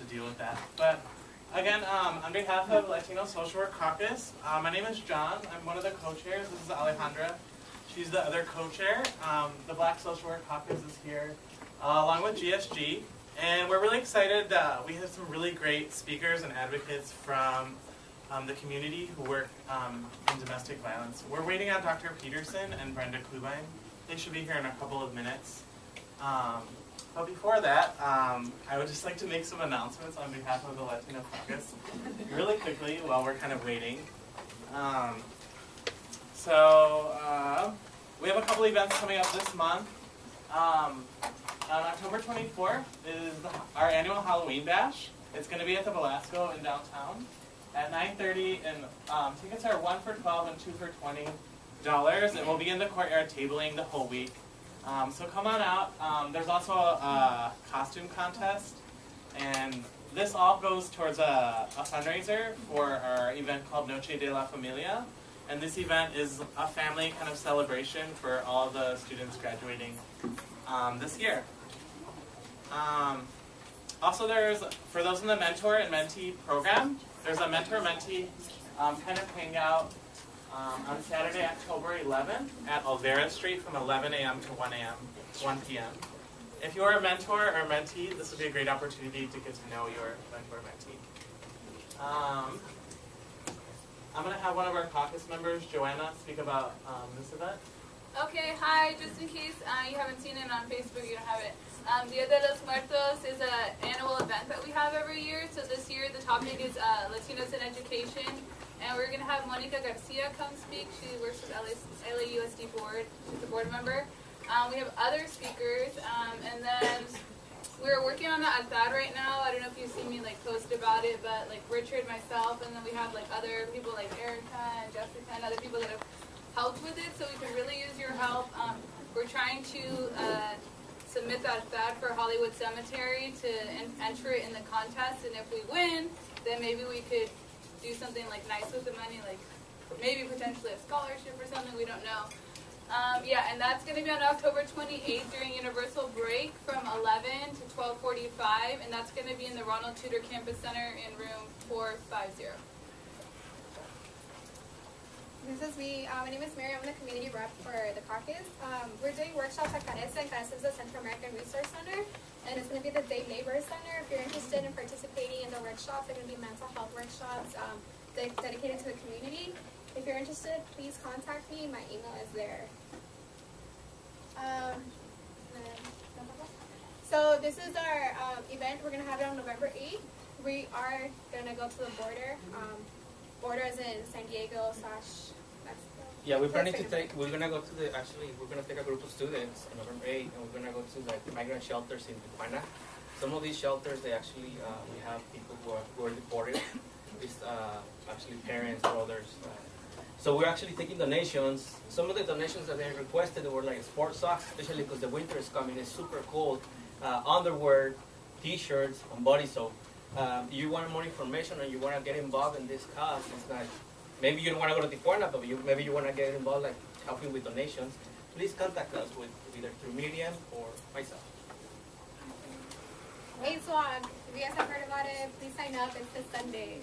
to deal with that. But again, on behalf of Latino Social Work Caucus, my name is John. I'm one of the co-chairs. This is Alejandra. She's the other co-chair. The Black Social Work Caucus is here, along with GSG. And we're really excited that we have some really great speakers and advocates from the community who work in domestic violence. We're waiting on Dr. Peterson and Brenda Klubine. They should be here in a couple of minutes. But before that, I would just like to make some announcements on behalf of the Latino Caucus really quickly while we're kind of waiting. We have a couple events coming up this month. On October 24th is our annual Halloween Bash. It's going to be at the Velasco in downtown at 9:30, and tickets are 1 for $12 and 2 for $20. And we'll be in the courtyard tabling the whole week. So come on out. There's also a costume contest, and this all goes towards a fundraiser for our event called Noche de la Familia. And this event is a family kind of celebration for all the students graduating this year. Also, for those in the mentor and mentee program, there's a mentor-mentee kind of hangout on Saturday, October 11th at Olvera Street from 11 a.m. to 1 p.m. If you're a mentor or mentee, this would be a great opportunity to get to know your mentor-mentee. I'm going to have one of our caucus members, Joanna, speak about this event. Okay, hi. Just in case you haven't seen it on Facebook, you don't have it. Dia de los Muertos is an annual event that we have every year. So this year the topic is Latinos in Education. And we're going to have Monica Garcia come speak. She works with LSWC board. She's a board member. We have other speakers. And then we're working on the altar right now. I don't know if you've seen me post about it, but Richard, myself, and then we have other people like Erica and Jessica and other people that have helped with it, so we could really use your help. We're trying to submit that altar for Hollywood Cemetery to enter it in the contest, and if we win, then maybe we could do something nice with the money, maybe potentially a scholarship or something, we don't know. Yeah, and that's going to be on October 28th during Universal Break from 11 to 12:45, and that's going to be in the Ronald Tudor Campus Center in room 450. This is me. My name is Mary. I'm the community rep for the caucus. We're doing workshops at Careza, and Careza is the Central American Resource Center, and it's going to be the Day Labor Center. If you're interested in participating in the workshops, they're going to be mental health workshops dedicated to the community. If you're interested, please contact me. My email is there. So this is our event. We're going to have it on November 8th. We are going to go to the border. Border is in San Diego / Mexico. Yeah, we're planning to take, we're going to go to we're going to take a group of students on November 8th, and we're going to go to the migrant shelters in Tijuana. Some of these shelters, they actually, we have people who are deported. It's actually parents, brothers. So we're actually taking donations. Some of the donations that they requested were sports socks, especially because the winter is coming. It's super cold. Underwear, T-shirts, and body soap. You want more information and you want to get involved in this cause, it's not, maybe you don't want to go to Tijuana, but maybe you want to get involved helping with donations, please contact us with either through Miriam or myself. Hey Swag, if you guys have heard about it, please sign up. It's this Sunday.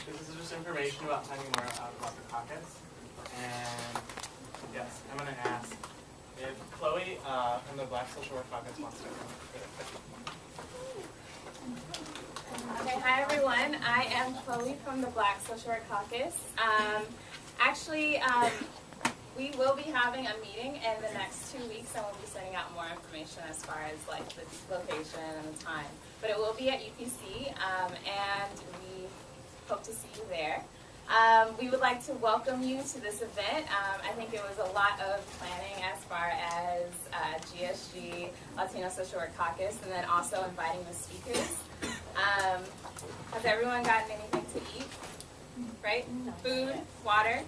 This is just information about finding more out about the caucus. And yes, I'm going to ask if Chloe from the Black Social Work Caucus wants to come. Okay, hi everyone. I am Chloe from the Black Social Work Caucus. We will be having a meeting in the next 2 weeks, and we'll be sending out more information as far as the location and the time. But it will be at UPC, and we hope to see you there. We would like to welcome you to this event. I think it was a lot of planning as far as GSG, Latino Social Work Caucus, and then also inviting the speakers. Has everyone gotten anything to eat? Right? Food, water?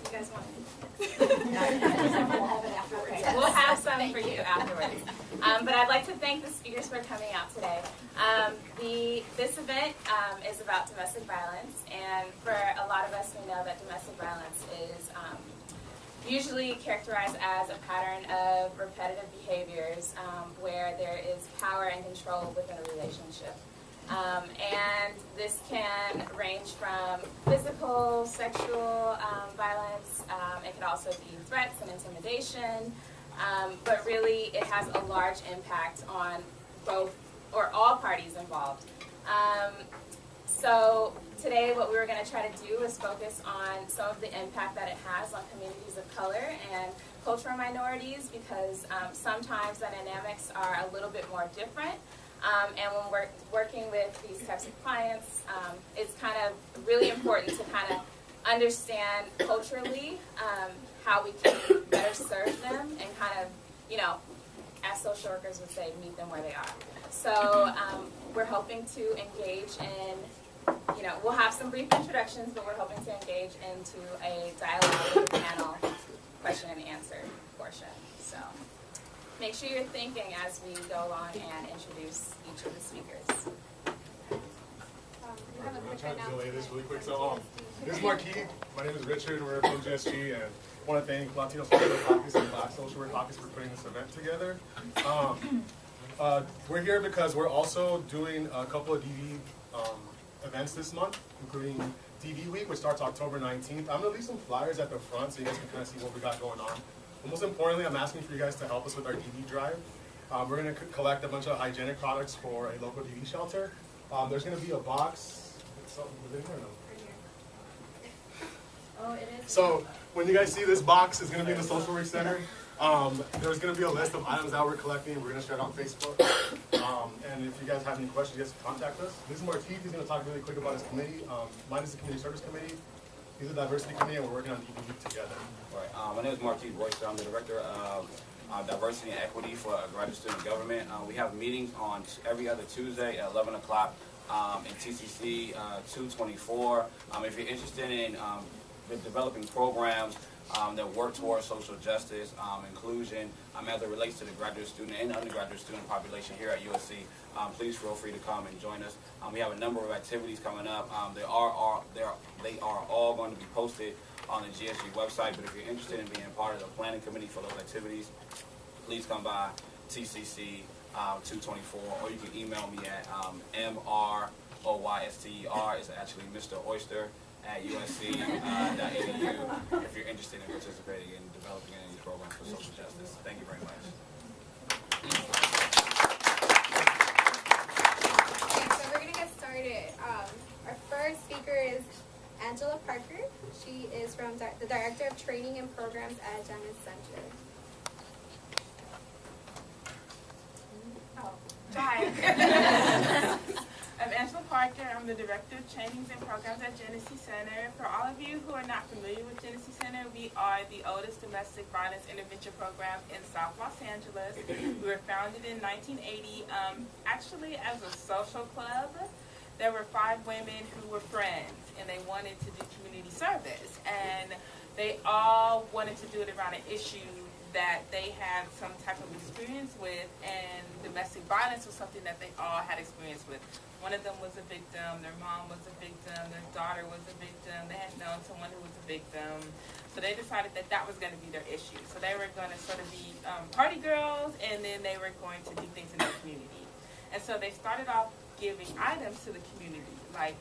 You guys want Okay, we'll have some for you afterwards. But I'd like to thank the speakers for coming out today. This event is about domestic violence, and for a lot of us, we know that domestic violence is usually characterized as a pattern of repetitive behaviors where there is power and control within a relationship. And this can range from physical, sexual violence. It can also be threats and intimidation. But really, it has a large impact on both or all parties involved. So today, what we were going to try to do is focus on some of the impact that it has on communities of color and cultural minorities, because sometimes the dynamics are a little bit more different. And when we're working with these types of clients, it's kind of really important to kind of understand culturally how we can better serve them and kind of, you know, as social workers would say, meet them where they are. So we're hoping to engage in, you know, we'll have some brief introductions, but we're hoping to engage into a dialogue panel question and answer portion. So make sure you're thinking as we go along and introduce each of the speakers. We have a I'm quick trying to delay this announcement. really quick. So, this is Marquis. My name is Richard. We're from GSG, and I want to thank Latino Social Work Caucus and Black Social Work Caucus for putting this event together. We're here because we're also doing a couple of DV events this month, including DV Week, which starts October 19th. I'm going to leave some flyers at the front so you guys can kind of see what we got going on. But most importantly, I'm asking for you guys to help us with our DV drive. We're going to collect a bunch of hygienic products for a local DV shelter. There's going to be a box. Was it in there or no? Oh, it is. So when you guys see this box, it's going to be in the Social Work Center. There's going to be a list of items that we're collecting. We're going to share it on Facebook. And if you guys have any questions, you guys can contact us. This is Marquis. He's going to talk really quick about his committee. Mine is the Community Service Committee. He's the Diversity Committee, and we're working on DV together. All right. My name is Marquis Boyster. I'm the Director of Diversity and Equity for Graduate Student Government. We have meetings on every other Tuesday at 11 o'clock in TCC 224. If you're interested in developing programs that work towards social justice, inclusion, as it relates to the graduate student and undergraduate student population here at USC, please feel free to come and join us. We have a number of activities coming up. They are all going to be posted on the GSG website, but if you're interested in being part of the planning committee for those activities, please come by TCC 224, or you can email me at MROYSTER, it's actually Mr. Oyster at USC.edu if you're interested in participating in developing any programs for social justice. Thank you very much. Okay, so we're going to get started. Our first speaker is Angela Parker. She is from the Director of Training and Programs at Janus Center. Hi. I'm Angela Parker. I'm the Director of Trainings and Programs at Genesee Center. For all of you who are not familiar with Genesee Center, we are the oldest domestic violence intervention program in South Los Angeles. We were founded in 1980, actually as a social club. There were 5 women who were friends, and they wanted to do community service. And they all wanted to do it around an issue that they had some type of experience with, and domestic violence was something that they all had experience with. One of them was a victim, their mom was a victim, their daughter was a victim, they had known someone who was a victim. So they decided that that was going to be their issue. So they were going to sort of be party girls, and then they were going to do things in the community. And so they started off giving items to the community, like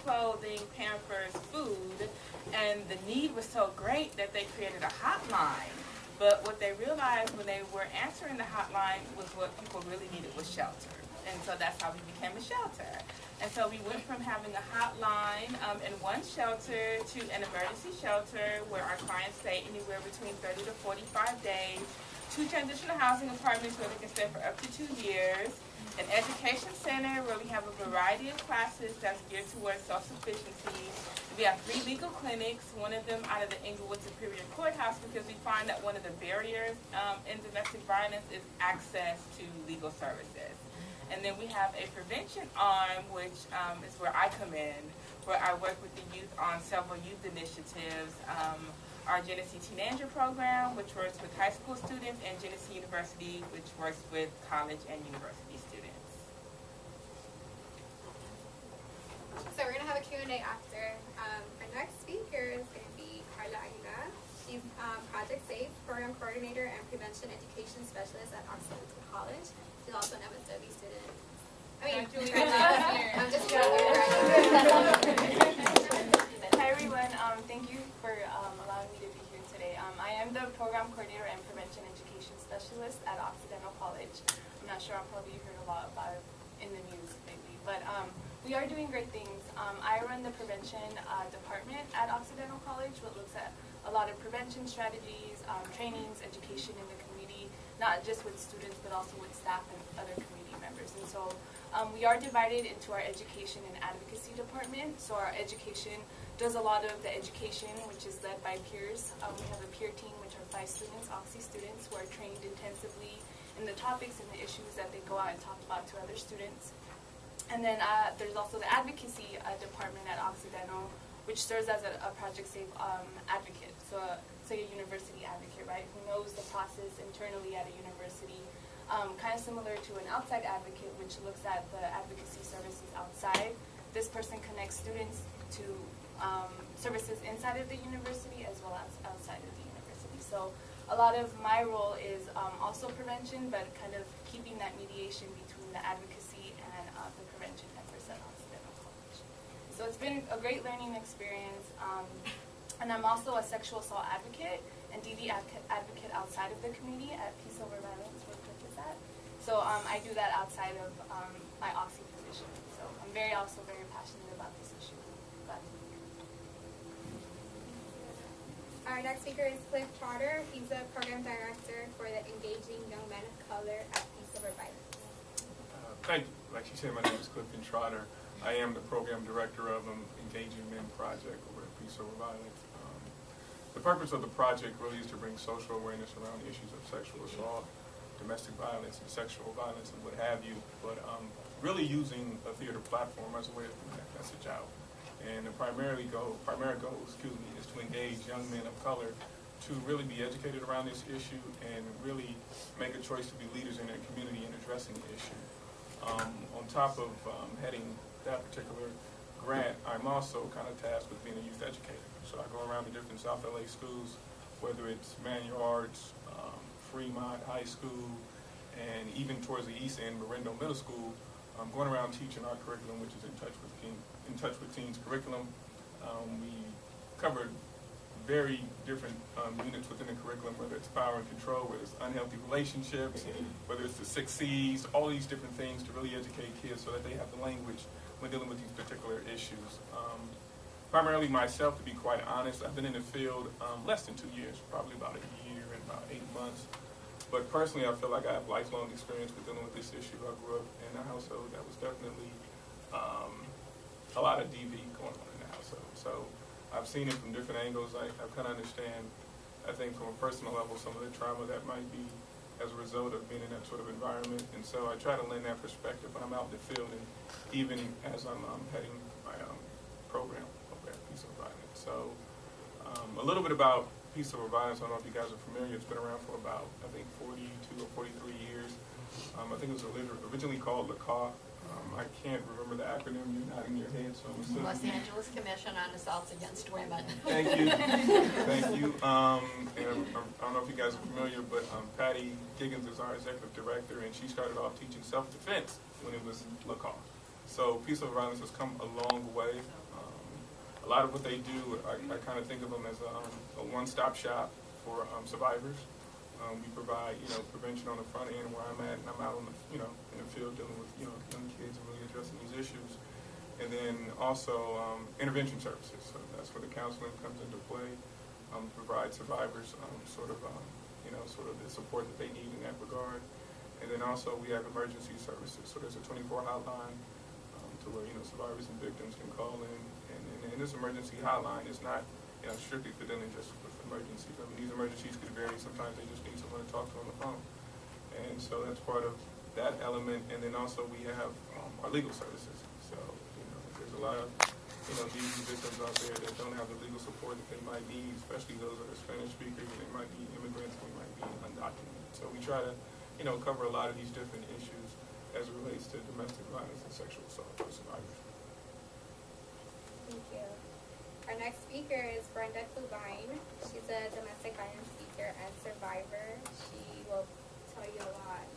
clothing, Pampers, food, and the need was so great that they created a hotline. But what they realized when they were answering the hotline was what people really needed was shelter. And so that's how we became a shelter. And so we went from having a hotline in one shelter to an emergency shelter where our clients stay anywhere between 30 to 45 days, 2 transitional housing apartments where they can stay for up to 2 years, an education center where we have a variety of classes that's geared towards self-sufficiency. We have 3 legal clinics, one of them out of the Englewood Superior Courthouse, because we find that one of the barriers in domestic violence is access to legal services. And then we have a prevention arm, which is where I come in, where I work with the youth on several youth initiatives. Our Genesee Teenager program, which works with high school students, and Genesee University, which works with college and university students. So we're going to have a Q&A after. Our next speaker is going to be Carla Aguilar. She's Project SAFE, Program Coordinator and Prevention Education Specialist at Occidental College. She's also an MSW student. Actually, I'm just kidding. Hi everyone, thank you for allowing me to be here today. I am the Program Coordinator and Prevention Education Specialist at Occidental College. I'm not sure, I've probably heard a lot about it in the news lately, but we are doing great things. I run the prevention department at Occidental College, which looks at a lot of prevention strategies, trainings, education in the community, not just with students but also with staff and other community members. And so we are divided into our education and advocacy department. So our education does a lot of the education, which is led by peers. We have a peer team, which are 5 students, Oxy students, who are trained intensively in the topics and the issues that they go out and talk about to other students. And then there's also the advocacy department at Occidental, which serves as a Project SAFE advocate, so say a university advocate, right, who knows the process internally at a university, kind of similar to an outside advocate, which looks at the advocacy services outside. This person connects students to services inside of the university as well as outside of the university. So a lot of my role is also prevention, but kind of keeping that mediation between the advocacy and the prevention efforts at Occidental College. So it's been a great learning experience, and I'm also a sexual assault advocate and DV advocate outside of the community at Peace Over Violence, where Cliff is at. So I do that outside of my Oxy position. So I'm also very passionate about this issue. Glad to be here. Our next speaker is Cliff Trotter. He's the Program Director for the Engaging Young Men of Color at Peace Over Violence. Thank you. Like she said, my name is Clifton Trotter. I am the Program Director of Engaging Men Project over at Peace Over Violence. The purpose of the project really is to bring social awareness around issues of sexual assault, domestic violence, and sexual violence, and what have you, but really using a theater platform as a way of getting that message out. And the primary goal, is to engage young men of color to really be educated around this issue and really make a choice to be leaders in their community in addressing the issue. On top of heading that particular grant, I'm also kind of tasked with being a youth educator. So I go around to different South LA schools, whether it's Manuards, Fremont High School, and even towards the east end, Merindo Middle School. I'm going around teaching our curriculum, which is in touch with teens curriculum. We covered very different units within the curriculum, whether it's power and control, whether it's unhealthy relationships, whether it's the 6 C's, all these different things to really educate kids so that they have the language when dealing with these particular issues. Primarily myself, to be quite honest, I've been in the field less than 2 years, probably about a year and about 8 months. But personally, I feel like I have lifelong experience with dealing with this issue. I grew up in a household that was definitely a lot of DV going on in the household. So I've seen it from different angles. I kind of understand, I think from a personal level, some of the trauma that might be as a result of being in that sort of environment. And so I try to lend that perspective when I'm out in the field and even as I'm heading my program over at Peace Over Violence. So a little bit about Peace Over Violence. I don't know if you guys are familiar. It's been around for about, I think, 42 or 43 years. I think it was originally called LACAW. I can't remember the acronym. You're nodding your head, so I'm assuming. Los Angeles Commission on Assaults Against Women. Thank you. Thank you. And I don't know if you guys are familiar, but Patty Giggins is our executive director, and she started off teaching self-defense when it was LACAW. So Peace Over Violence has come a long way. A lot of what they do, I kind of think of them as a one-stop shop for survivors. We provide, prevention on the front end where I'm at, and I'm out on the, in the field dealing with, young kids and really addressing these issues. And then also intervention services. So that's where the counseling comes into play. Provide survivors sort of the support that they need in that regard. And then also we have emergency services. So there's a 24 hotline to where, survivors and victims can call in. And this emergency hotline is not, strictly for dealing just with emergencies. I mean, these emergencies could vary. Sometimes they just need someone to talk to on the phone. And so that's part of that element. And then also we have our legal services. So, there's a lot of, these victims out there that don't have the legal support that they might need, especially those that are Spanish speakers, and they might be immigrants, and they might be undocumented. So we try to, cover a lot of these different issues as it relates to domestic violence and sexual assault for survivors. Thank you. Our next speaker is Brenda Klubine. She's a domestic violence speaker and survivor. She will tell you a lot.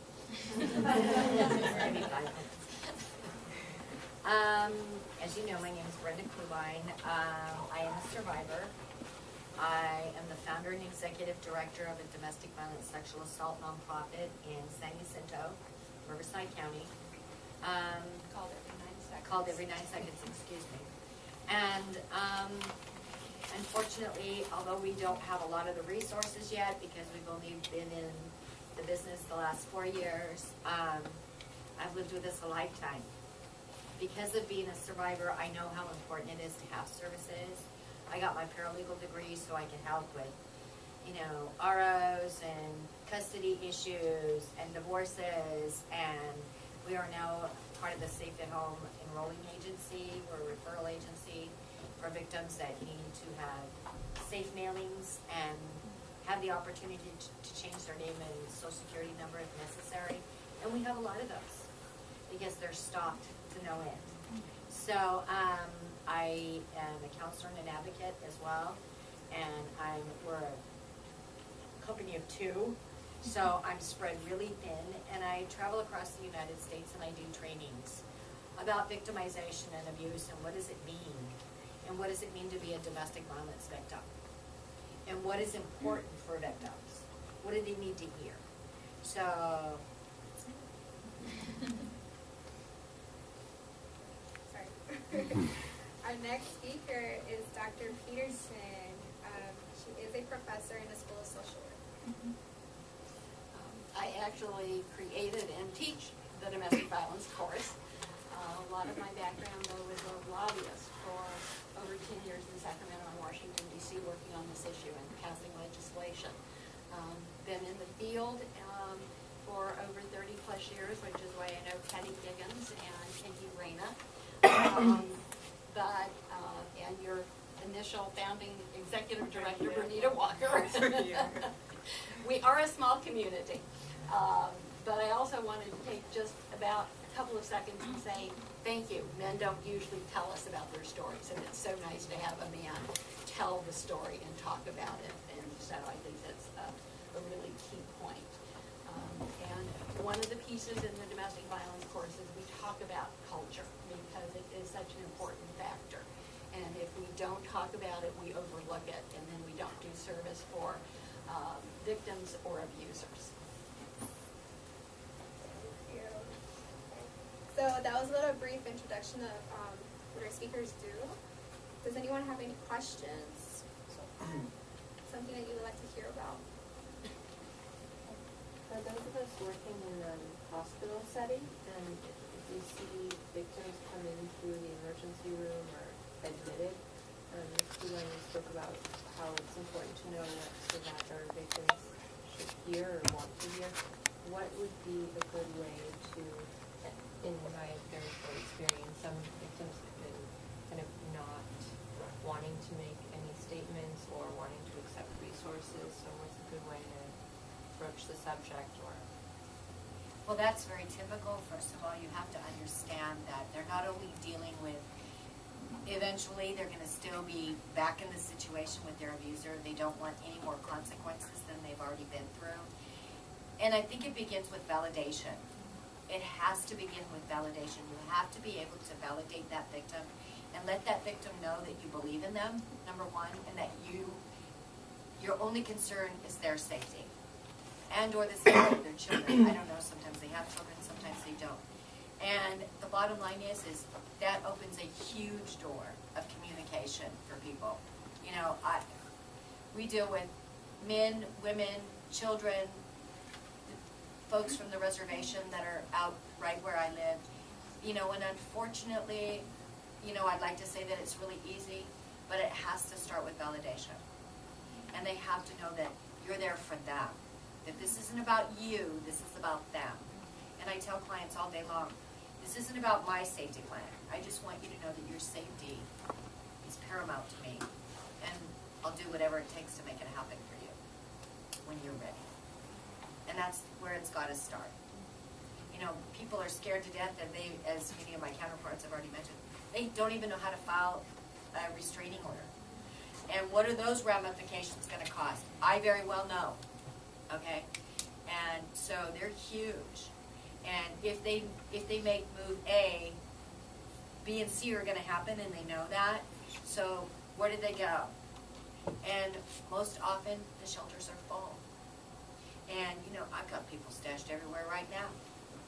As you know, my name is Brenda Klubine. I am a survivor. I am the founder and executive director of a domestic violence sexual assault nonprofit in San Jacinto, Riverside County. Called every 9 seconds, excuse me. And unfortunately, although we don't have a lot of the resources yet because we've only been in the business the last 4 years, I've lived with this a lifetime. Because of being a survivor, I know how important it is to have services. I got my paralegal degree so I can help with, ROs and custody issues and divorces, and we are now part of the Safe at Home enrolling agency. We're a referral agency for victims that need to have safe mailings and have the opportunity to change their name and social security number if necessary. And we have a lot of those because they're stocked to no end. So I am a counselor and an advocate as well, and we're a company of 2, so I'm spread really thin, and I travel across the United States and I do trainings about victimization and abuse and what does it mean, and what does it mean to be a domestic violence victim, and what is important for victims, what do they need to hear. So Our next speaker is Dr. Peterson. She is a professor in the School of Social Work. I actually created and teach the domestic violence course. A lot of my background, though, was a lobbyist for over 10 years in Sacramento and Washington, D.C., working on this issue and passing legislation. Been in the field for over 30 plus years, which is why I know Teddy Giggins and Kenji Reyna. And your initial founding executive director, Bernita Walker. We are a small community, but I also wanted to take just about a couple of seconds and say thank you. Men don't usually tell us about their stories, and it's so nice to have a man tell the story and talk about it, and so I think that's a really key point. And one of the pieces in the domestic violence course is we talk about culture because it is such an important factor. And if we don't talk about it, we overlook it, and then we don't do service for victims or abusers. Thank you. So that was a little brief introduction of what our speakers do. Does anyone have any questions? Something that you would like to hear about? For those of us working in a hospital setting, and if we see victims come in through the emergency room or admitted, Ms. Kulani spoke about how it's important to know what survivor victims should hear or want to hear. What would be a good way to, in my very short experience, some victims have been kind of not wanting to make any statements or wanting to accept resources, so what's a good way to approach the subject? Or Well, that's very typical. First of all, you have to understand that they're not only dealing with, eventually they're going to still be back in the situation with their abuser. They don't want any more consequences than they've already been through. And I think it begins with validation. It has to begin with validation. You have to be able to validate that victim and let that victim know that you believe in them, number one, and that your only concern is their safety and or the safety of their children. I don't know, sometimes they have children, sometimes they don't. And the bottom line is that opens a huge door of communication for people. We deal with men, women, children, folks from the reservation that are out right where I live. And unfortunately, I'd like to say that it's really easy, but it has to start with validation. And they have to know that you're there for them. That this isn't about you, this is about them. And I tell clients all day long, this isn't about my safety plan. I just want you to know that your safety is paramount to me. And I'll do whatever it takes to make it happen for you when you're ready. And that's where it's got to start. People are scared to death, and they, as many of my counterparts have already mentioned, they don't even know how to file a restraining order. And what are those ramifications gonna cost? I very well know, okay? And so they're huge. And if they make move A, B and C are gonna happen and they know that. So where do they go? And most often the shelters are full. And you know, I've got people stashed everywhere right now.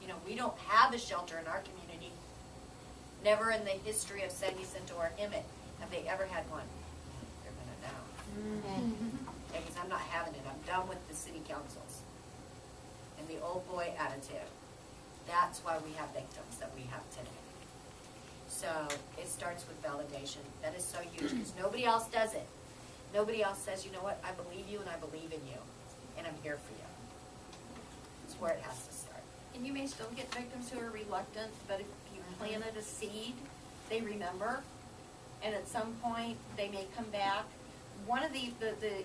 You know, we don't have a shelter in our community. Never in the history of San Jacinto or Emmett have they ever had one. They're gonna know. Because I'm not having it. I'm done with the city councils and the old boy attitude. That's why we have victims that we have today. So it starts with validation. That is so huge because nobody else does it. Nobody else says, you know what, I believe you and I believe in you and I'm here for you. It's where it has to start. And you may still get victims who are reluctant, but if you planted a seed, they remember, and at some point they may come back. One of the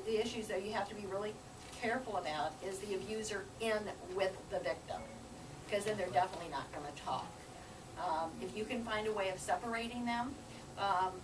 issues that you have to be really careful about is the abuser in with the victim, because then they're definitely not going to talk. If you can find a way of separating them,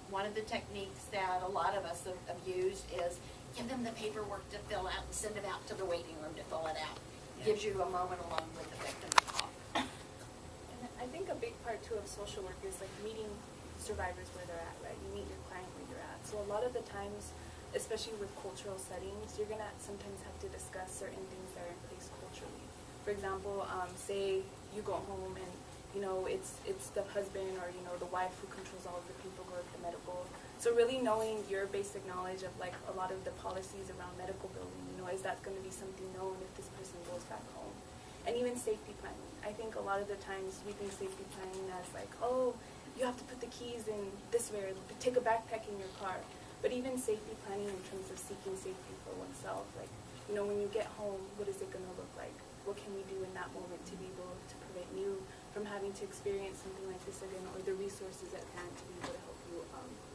one of the techniques that a lot of us have used is give them the paperwork to fill out and send them out to the waiting room to fill it out. Gives you a moment alone with the victim to talk. And I think a big part too of social work is like meeting survivors where they're at, right? You meet your client where you're at. So a lot of the times, especially with cultural settings, you're gonna sometimes have to discuss certain things that are in place culturally. For example, say you go home and you know it's the husband or you know the wife who controls all of the paperwork, the medical. So really knowing your basic knowledge of like a lot of the policies around medical billing, you know, is that going to be something known if this person goes back home? And even safety planning. I think a lot of the times we think safety planning as like, oh, you have to put the keys in this way or take a backpack in your car. But even safety planning in terms of seeking safety for oneself, like, you know, when you get home, what is it going to look like? What can we do in that moment to be able to prevent you from having to experience something like this again, or the resources at hand to be able to help you,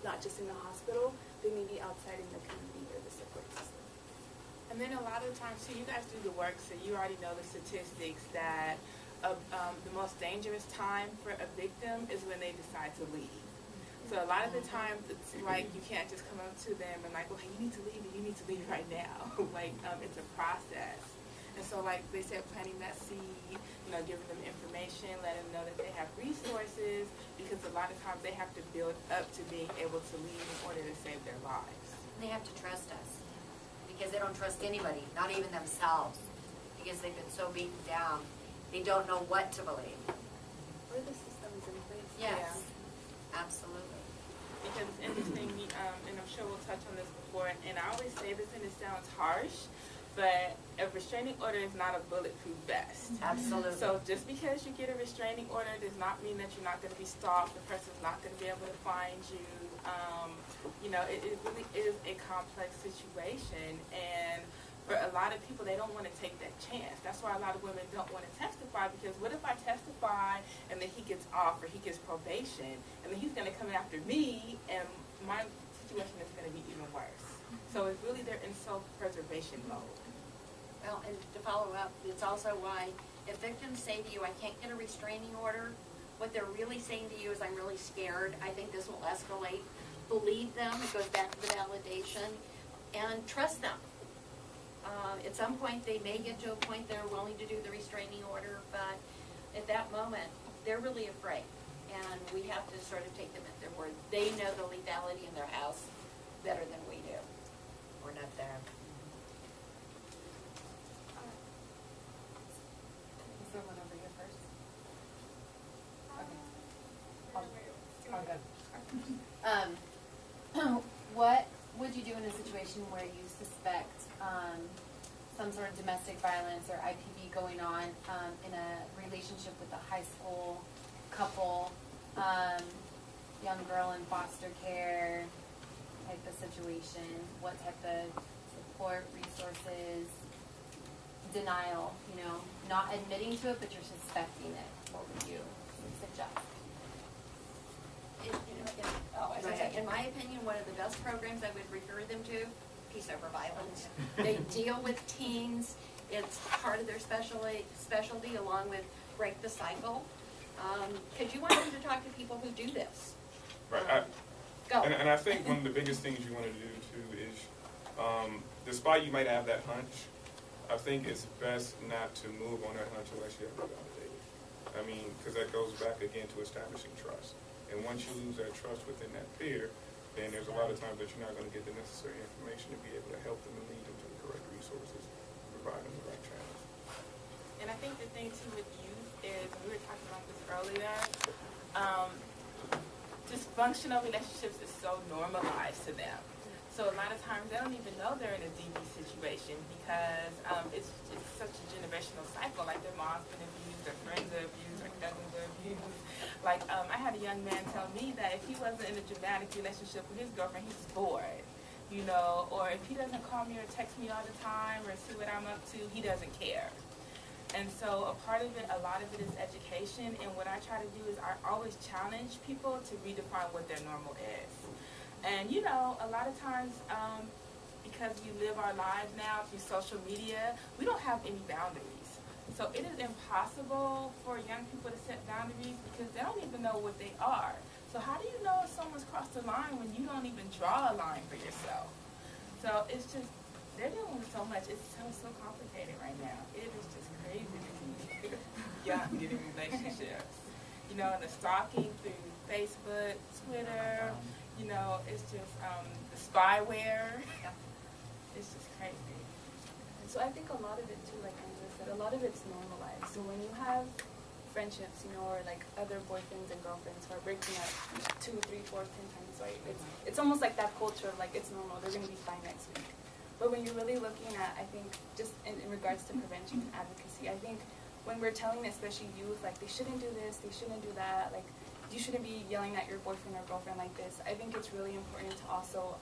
not just in the hospital, but maybe outside in the community or the support system. And then a lot of times, so you guys do the work, so you already know the statistics that the most dangerous time for a victim is when they decide to leave. So a lot of the times, it's like you can't just come up to them and like, well, hey, you need to leave and you need to leave right now. Like, it's a process. And so, like they said, planting that seed, you know, giving them information, letting them know that they have resources, because a lot of times they have to build up to being able to leave in order to save their lives. They have to trust us, because they don't trust anybody, not even themselves, because they've been so beaten down. They don't know what to believe. Or the system is in place. Yes, absolutely. Because it's interesting, and I'm sure we'll touch on this before, and I always say this and it sounds harsh, but a restraining order is not a bulletproof vest. Absolutely. So just because you get a restraining order does not mean that you're not going to be stalked, the person's not going to be able to find you. You know, it really is a complex situation, and for a lot of people, they don't want to take that chance. That's why a lot of women don't want to testify, because what if I testify and then he gets off or he gets probation, and then he's going to come after me, and my situation is going to be even worse. So it's really they're in self-preservation mode. Well, and to follow up, it's also why if victims say to you, I can't get a restraining order, what they're really saying to you is, I'm really scared. I think this will escalate. Believe them. It goes back to the validation. And trust them. At some point, they may get to a point they're willing to do the restraining order, but at that moment, they're really afraid. And we have to sort of take them at their word. They know the lethality in their house better than we do. We're not there. Is there one over here first? Okay. I'll go. What would you do in a situation where you suspect some sort of domestic violence or IPV going on in a relationship with a high school couple, young girl in foster care type of situation? What type of support, resources, denial, you know, not admitting to it, but you're suspecting it? What would you suggest? In my opinion, one of the best programs I would refer them to, Peace Over Violence. They deal with teens. It's part of their specialty, along with Break the Cycle. Because you want them to talk to people who do this. Right. Go. And I think one of the biggest things you want to do too is, despite you might have that hunch, I think it's best not to move on that hunch unless you have it validated. I mean, because that goes back again to establishing trust. And once you lose that trust within that peer, then there's a lot of times that you're not going to get the necessary information to be able to help them and lead them to the correct resources, provide them the right channels. And I think the thing too with youth is, we were talking about this earlier, dysfunctional relationships is so normalized to them. So a lot of times they don't even know they're in a DV situation because it's such a generational cycle. Like their mom's been abused, their friends are abused, their cousins are abused. Like I had a young man tell me that if he wasn't in a dramatic relationship with his girlfriend, he was bored. You know, or if he doesn't call me or text me all the time or see what I'm up to, he doesn't care. And so a part of it, a lot of it is education. And what I try to do is I always challenge people to redefine what their normal is. And you know, a lot of times, because we live our lives now through social media, we don't have any boundaries. So it is impossible for young people to set boundaries because they don't even know what they are. So how do you know if someone's crossed the line when you don't even draw a line for yourself? So it's just, they're dealing with so much. It's so complicated right now. It is just crazy to see young getting relationships. You know, and the stalking through Facebook, Twitter. You know, it's just the spyware. It's just crazy. And so I think a lot of it too, like Angela said, a lot of it's normalized. So when you have friendships, you know, or like other boyfriends and girlfriends who are breaking up 2, 3, 4, 10 times, right? It's almost like that culture of like it's normal. They're gonna be fine next week. But when you're really looking at, I think, just in regards to prevention and advocacy, I think when we're telling especially youth, like they shouldn't do this, they shouldn't do that, like you shouldn't be yelling at your boyfriend or girlfriend like this. I think it's really important to also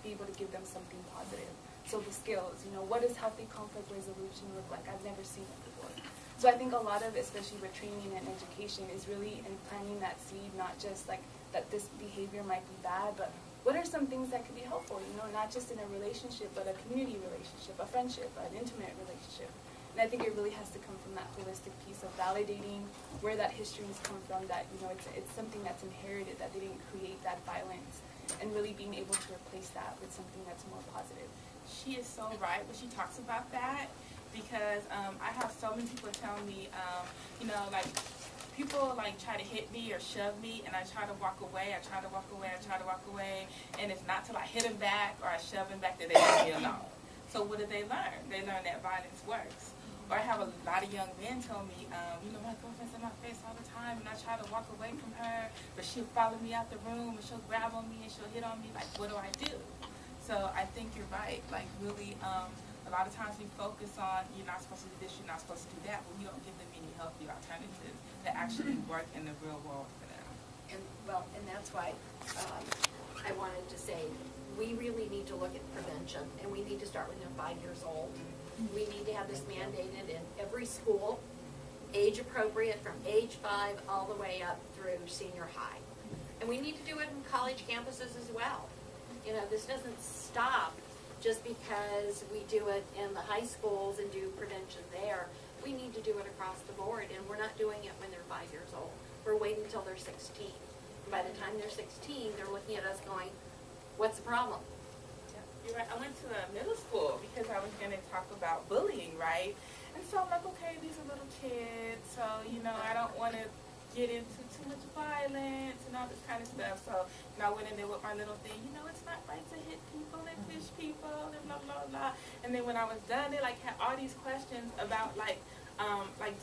be able to give them something positive. So the skills, you know, what does healthy conflict resolution look like? I've never seen it before. So I think a lot of, especially with training and education, is really in planting that seed, not just like that this behavior might be bad, but what are some things that could be helpful, you know, not just in a relationship, but a community relationship, a friendship, an intimate relationship. And I think it really has to come from that holistic piece of validating where that history has come from, that, you know, it's something that's inherited, that they didn't create that violence, and really being able to replace that with something that's more positive. She is so right when she talks about that, because I have so many people tell me, you know, like, people like try to hit me or shove me, and I try to walk away, I try to walk away, and it's not till I hit them back or I shove them back that they leave me alone. So what do they learn? They learn that violence works. Or I have a lot of young men tell me, you know, my girlfriend's in my face all the time, and I try to walk away from her, but she'll follow me out the room, and she'll grab on me, and she'll hit on me, like, what do I do? So I think you're right, like, really, a lot of times we focus on, you're not supposed to do this, you're not supposed to do that, but we don't give them any healthy alternatives that actually work in the real world for them. And that's why I wanted to say, we really need to look at prevention, and we need to start when they're 5 years old. We need to have this mandated in every school, age appropriate from age 5 all the way up through senior high. And we need to do it in college campuses as well. You know, this doesn't stop just because we do it in the high schools and do prevention there. We need to do it across the board, and we're not doing it when they're 5 years old. We're waiting until they're 16. And by the time they're 16, they're looking at us going, what's the problem? You're right. I went to a middle school because I was going to talk about bullying, right? And so I'm like, okay, these are little kids, so, you know, I don't want to get into too much violence and all this kind of stuff. So, you know, I went in there with my little thing, you know, it's not right to hit people and push people and blah, blah, blah. And then when I was done, they, like, had all these questions about, like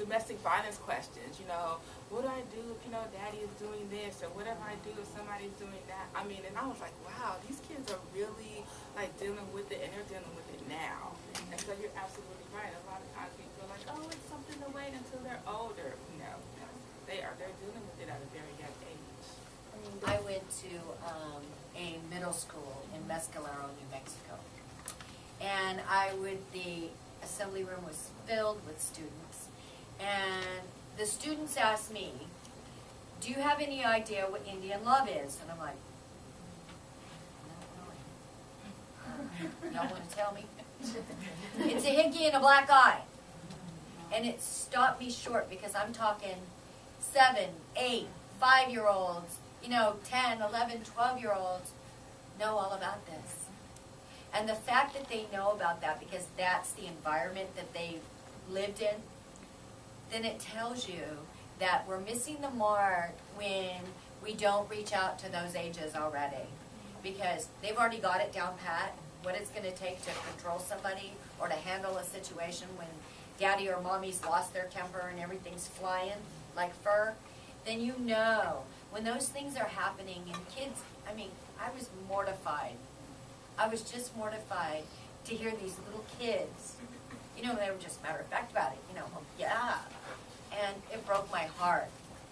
domestic violence questions, you know, what do I do if, you know, daddy is doing this, or what if I do if somebody's doing that? I mean, and I was like, wow, these kids are really, like, dealing with it, and they're dealing with it now. And so you're absolutely right. A lot of times we feel like, oh, it's something to wait until they're older. No, they're dealing with it at a very young age. I went to a middle school in Mescalero, New Mexico. And the assembly room was filled with students. And the students asked me, do you have any idea what Indian love is? And I'm like, y'all want to tell me? It's a hickey and a black eye. And it stopped me short because I'm talking 7, 8, 5-year-olds 10, 11, 12-year-olds know all about this. And the fact that they know about that because that's the environment that they lived in, then it tells you that we're missing the mark when we don't reach out to those ages already. Because they've already got it down pat, what it's going to take to control somebody or to handle a situation when daddy or mommy's lost their temper and everything's flying like fur. Then you know, when those things are happening and kids, I mean, I was mortified. I was just mortified to hear these little kids, they were just matter of fact about it, yeah. And it broke my heart.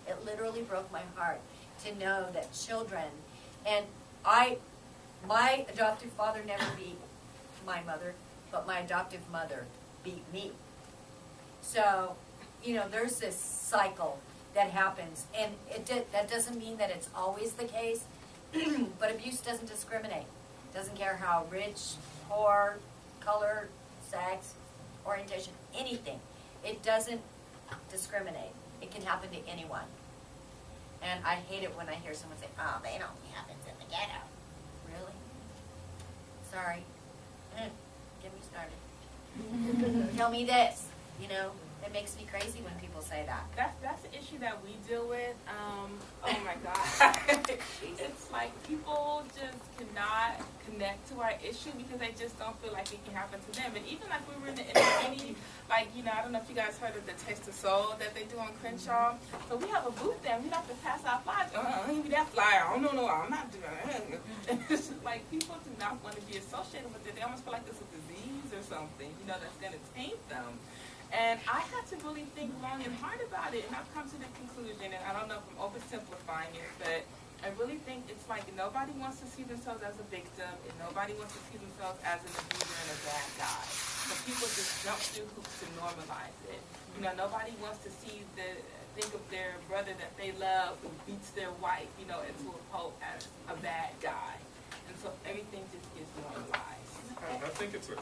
It literally broke my heart to know that children, and my adoptive father never beat my mother, but my adoptive mother beat me. So, there's this cycle that happens, and that doesn't mean that it's always the case, but abuse doesn't discriminate. Doesn't care how rich, poor, color, sex, orientation, anything. It doesn't discriminate. It can happen to anyone. And I hate it when I hear someone say, oh, they only happens in the ghetto. Really? Sorry. Get me started. Tell me this. It makes me crazy when people say that. That's the issue that we deal with. Oh my God. It's like people just cannot connect to our issue because they just don't feel like it can happen to them. And even like we were in the inner city, I don't know if you guys heard of the Taste of Soul that they do on Crenshaw. So we have a booth there. We have to pass out flyers. Give me that flyer. Oh, no, I'm not doing it. It's just like people do not want to be associated with it. They almost feel like it's a disease or something, that's going to taint them. And I had to really think long and hard about it, and I've come to the conclusion, and I don't know if I'm oversimplifying it, but I really think it's like nobody wants to see themselves as a victim, and nobody wants to see themselves as an abuser and a bad guy. So people just jump through hoops to normalize it. Nobody wants to think of their brother that they love who beats their wife, into a pope as a bad guy. And so everything just gets normalized. I think it's a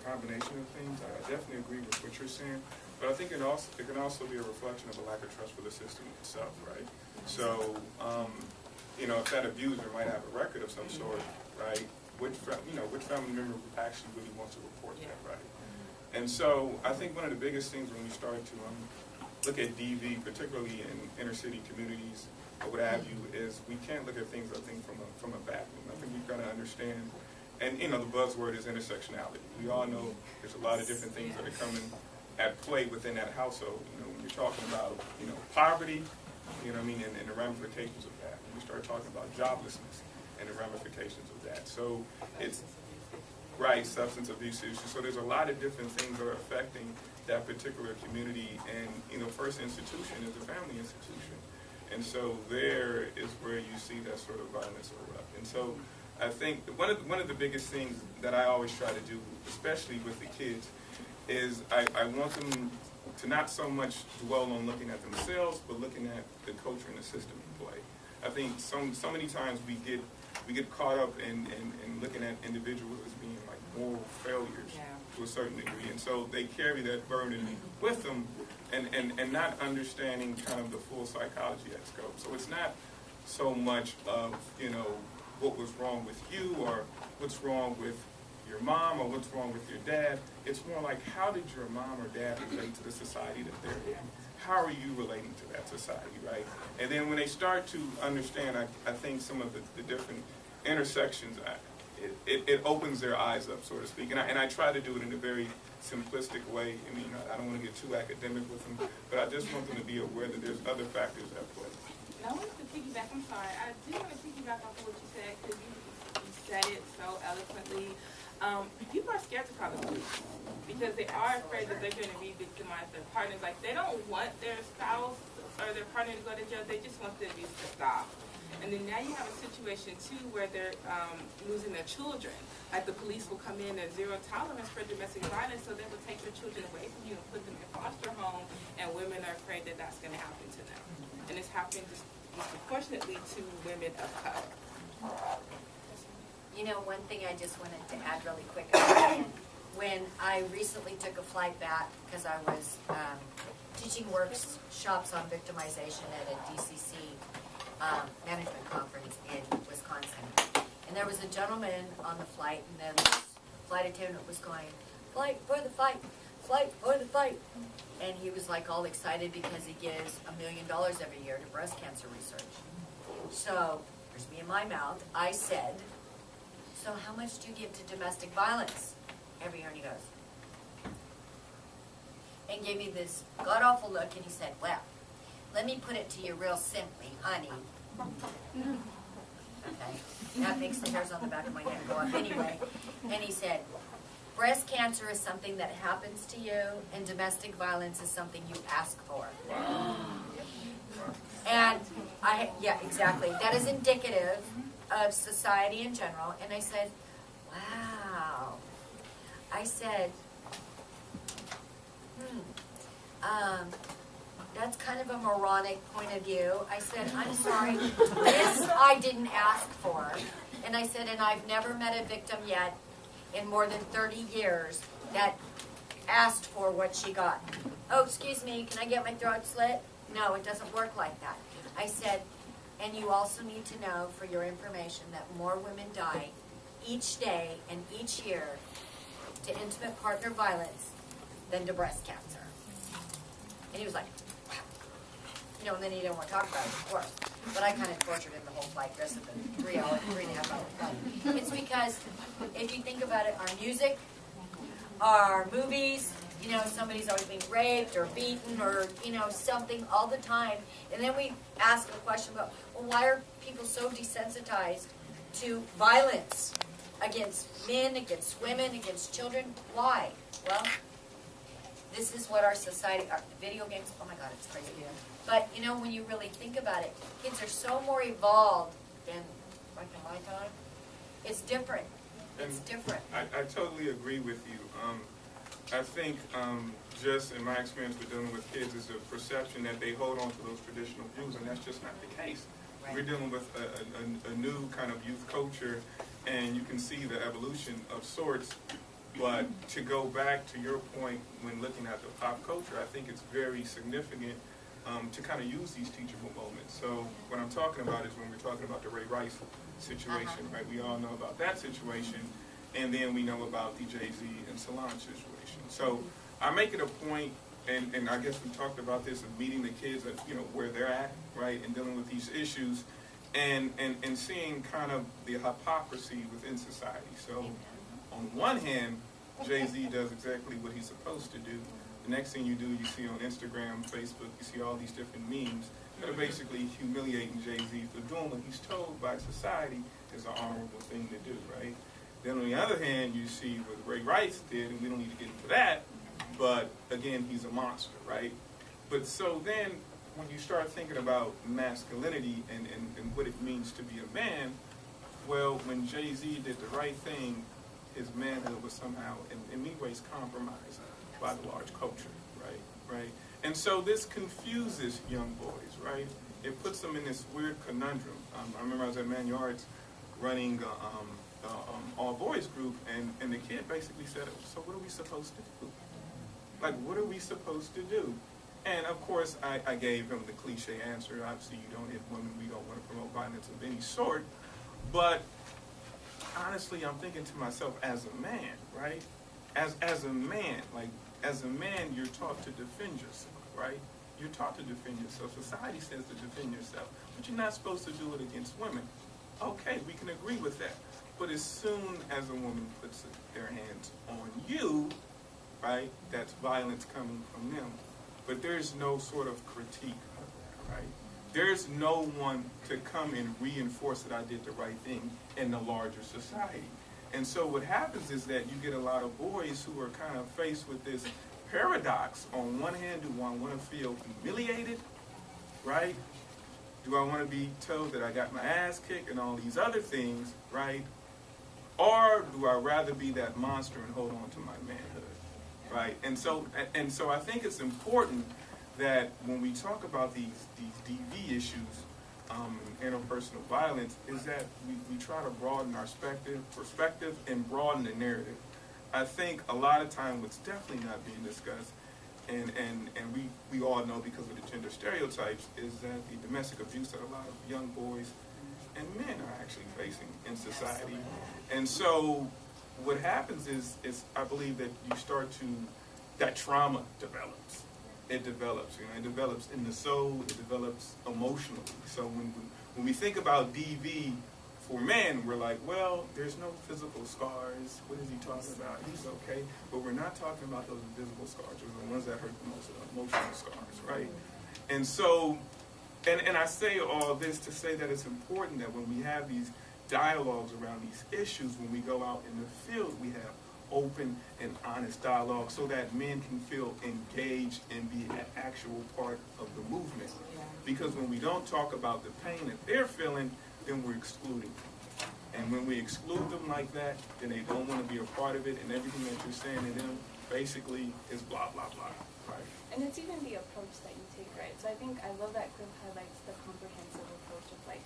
combination of things. I definitely agree with what you're saying, but I think it can also be a reflection of a lack of trust for the system itself, right? So, if that abuser might have a record of some sort, right? Which family member actually really wants to report that, right? And so, I think one of the biggest things when we start to look at DV, particularly in inner city communities or what have you, is we can't look at things, I think, from a vacuum. I think we've got to understand. And, the buzzword is intersectionality. We all know there's a lot of different things that are coming at play within that household. When you're talking about, poverty, and the ramifications of that. When we start talking about joblessness and the ramifications of that. So it's, right, substance abuse issues. So there's a lot of different things that are affecting that particular community. And, first institution is a family institution. And so there is where you see that sort of violence erupt. And so I think one of the biggest things that I always try to do, especially with the kids, is I want them to not so much dwell on looking at themselves, but looking at the culture and the system in play. I think so many times we get caught up in looking at individuals as being like moral failures to a certain degree, and so they carry that burden with them, and not understanding kind of the full psychology at scope. So it's not so much of what was wrong with you, or what's wrong with your mom, or what's wrong with your dad. It's more like, how did your mom or dad relate to the society that they're in? How are you relating to that society, right? And then when they start to understand, I think some of the different intersections, it opens their eyes up, so to speak. And I try to do it in a very simplistic way. I don't want to get too academic with them, but I just want them to be aware that there's other factors at play. I wanted to piggyback, I'm sorry, I do want to piggyback off of what you said, because you said it so eloquently. People are scared to call the police, because they are afraid that they're going to re-victimize their partners. Like, they don't want their spouse or their partner to go to jail, they just want the abuse to stop. And then now you have a situation, too, where they're losing their children. Like, the police will come in at zero tolerance for domestic violence, so they will take your children away from you and put them in foster home, and women are afraid that that's going to happen to them. And it's happening disproportionately to women of color. One thing I just wanted to add really quick. When I recently took a flight back, because I was teaching workshops on victimization at a DCC, management conference in Wisconsin. And there was a gentleman on the flight, and then the flight attendant was going, "Flight for the fight, flight for the fight." And he was like all excited because he gives $1 million every year to breast cancer research. So, here's me in my mouth, I said, "So how much do you give to domestic violence every year?" And he goes, and gave me this god-awful look, and he said, "Well, let me put it to you real simply, honey." Okay, that makes the hairs on the back of my neck go up anyway. And he said, "Breast cancer is something that happens to you, and domestic violence is something you ask for." And yeah, exactly. That is indicative of society in general. And I said, wow. I said, that's kind of a moronic point of view. I said, "I'm sorry, this I didn't ask for." And I said, "And I've never met a victim yet in more than 30 years that asked for what she got." "Oh, excuse me, can I get my throat slit?" No, it doesn't work like that. I said, "And you also need to know, for your information, that more women die each day and each year to intimate partner violence than to breast cancer." And he was like, wow. You know, and then he didn't want to talk about it, of course. But I kind of tortured him the whole flight, the rest of the 3 and a half hour flight. It's because, if you think about it, our music, our movies, you know, somebody's always being raped or beaten or, you know, something all the time. And then we ask a question about, well, why are people so desensitized to violence against men, against women, against children? Why? Well, this is what our society, our video games, oh my God, it's crazy. But, you know, when you really think about it, kids are so more evolved than, like in my time. It's different. It's different. I totally agree with you. I think just in my experience with dealing with kids is a perception that they hold on to those traditional views, and that's just not the case. Right. We're dealing with a new kind of youth culture, and you can see the evolution of sorts. But to go back to your point when looking at the pop culture, I think it's very significant to kind of use these teachable moments. So what I'm talking about is when we're talking about the Ray Rice situation, right? We all know about that situation, and then we know about the Jay-Z and Solange situation. So I make it a point, and I guess we talked about this, of meeting the kids at, you know, where they're at, right, and dealing with these issues, and seeing kind of the hypocrisy within society. So on one hand, Jay-Z does exactly what he's supposed to do. The next thing you do, you see on Instagram, Facebook, you see all these different memes that are basically humiliating Jay-Z for doing what he's told by society is an honorable thing to do, right? Then on the other hand, you see what Ray Rice did, and we don't need to get into that, but again, he's a monster, right? But so then, when you start thinking about masculinity and what it means to be a man, well, when Jay-Z did the right thing, his manhood was somehow, in many ways, compromised by the large culture, right? And so this confuses young boys, right? It puts them in this weird conundrum. I remember I was at Manuards running all-boys group, and the kid basically said, "So what are we supposed to do? Like, what are we supposed to do?" And of course, I gave him the cliche answer. Obviously, you don't hit women. We don't want to promote violence of any sort. But honestly, I'm thinking to myself, as a man, right? As a man, like, as a man, you're taught to defend yourself, right? You're taught to defend yourself. Society says to defend yourself, but you're not supposed to do it against women. Okay, we can agree with that. But as soon as a woman puts their hands on you, right, that's violence coming from them. But there's no sort of critique of that, right? There's no one to come and reinforce that I did the right thing in the larger society. And so what happens is that you get a lot of boys who are kind of faced with this paradox. On one hand, do I want to feel humiliated, right? Do I want to be told that I got my ass kicked and all these other things, right? Or do I rather be that monster and hold on to my manhood, right? And so I think it's important that when we talk about these DV issues, interpersonal violence, is that we try to broaden our perspective and broaden the narrative. I think a lot of time what's definitely not being discussed And we all know because of the gender stereotypes is that the domestic abuse that a lot of young boys and men are actually facing in society. And so what happens is I believe that you start to, that trauma develops. It develops, it develops in the soul, it develops emotionally. So when we think about DV for men, we're like, well, there's no physical scars. What is he talking about? He's okay. But we're not talking about those invisible scars, or the ones that hurt the most, emotional scars, right? And so, and I say all this to say that it's important that when we have these dialogues around these issues, when we go out in the field, we have open and honest dialogue so that men can feel engaged and be an actual part of the movement. Because when we don't talk about the pain that they're feeling, then we're excluding them. And when we exclude them like that, then they don't want to be a part of it, and everything that you're saying to them basically is blah, blah, blah, right? And it's even the approach that you take, right? So I think I love that Cliff highlights the comprehensive approach of like,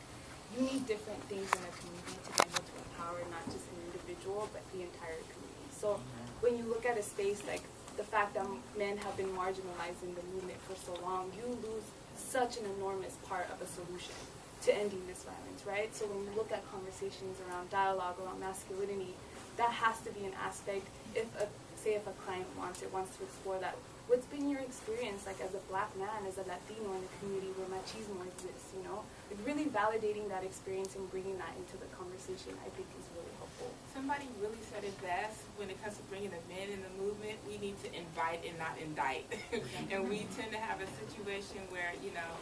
you need different things in a community to be able to empower not just an individual, but the entire community. So when you look at a space like the fact that men have been marginalized in the movement for so long, you lose such an enormous part of a solution to ending this violence, right? So when you look at conversations around dialogue, around masculinity, that has to be an aspect. If a client wants to explore that, what's been your experience like as a Black man, as a Latino in a community where machismo exists, Like really validating that experience and bringing that into the conversation, I think is really helpful. Somebody really said it best when it comes to bringing the men in the movement. We need to invite and not indict. And we tend to have a situation where,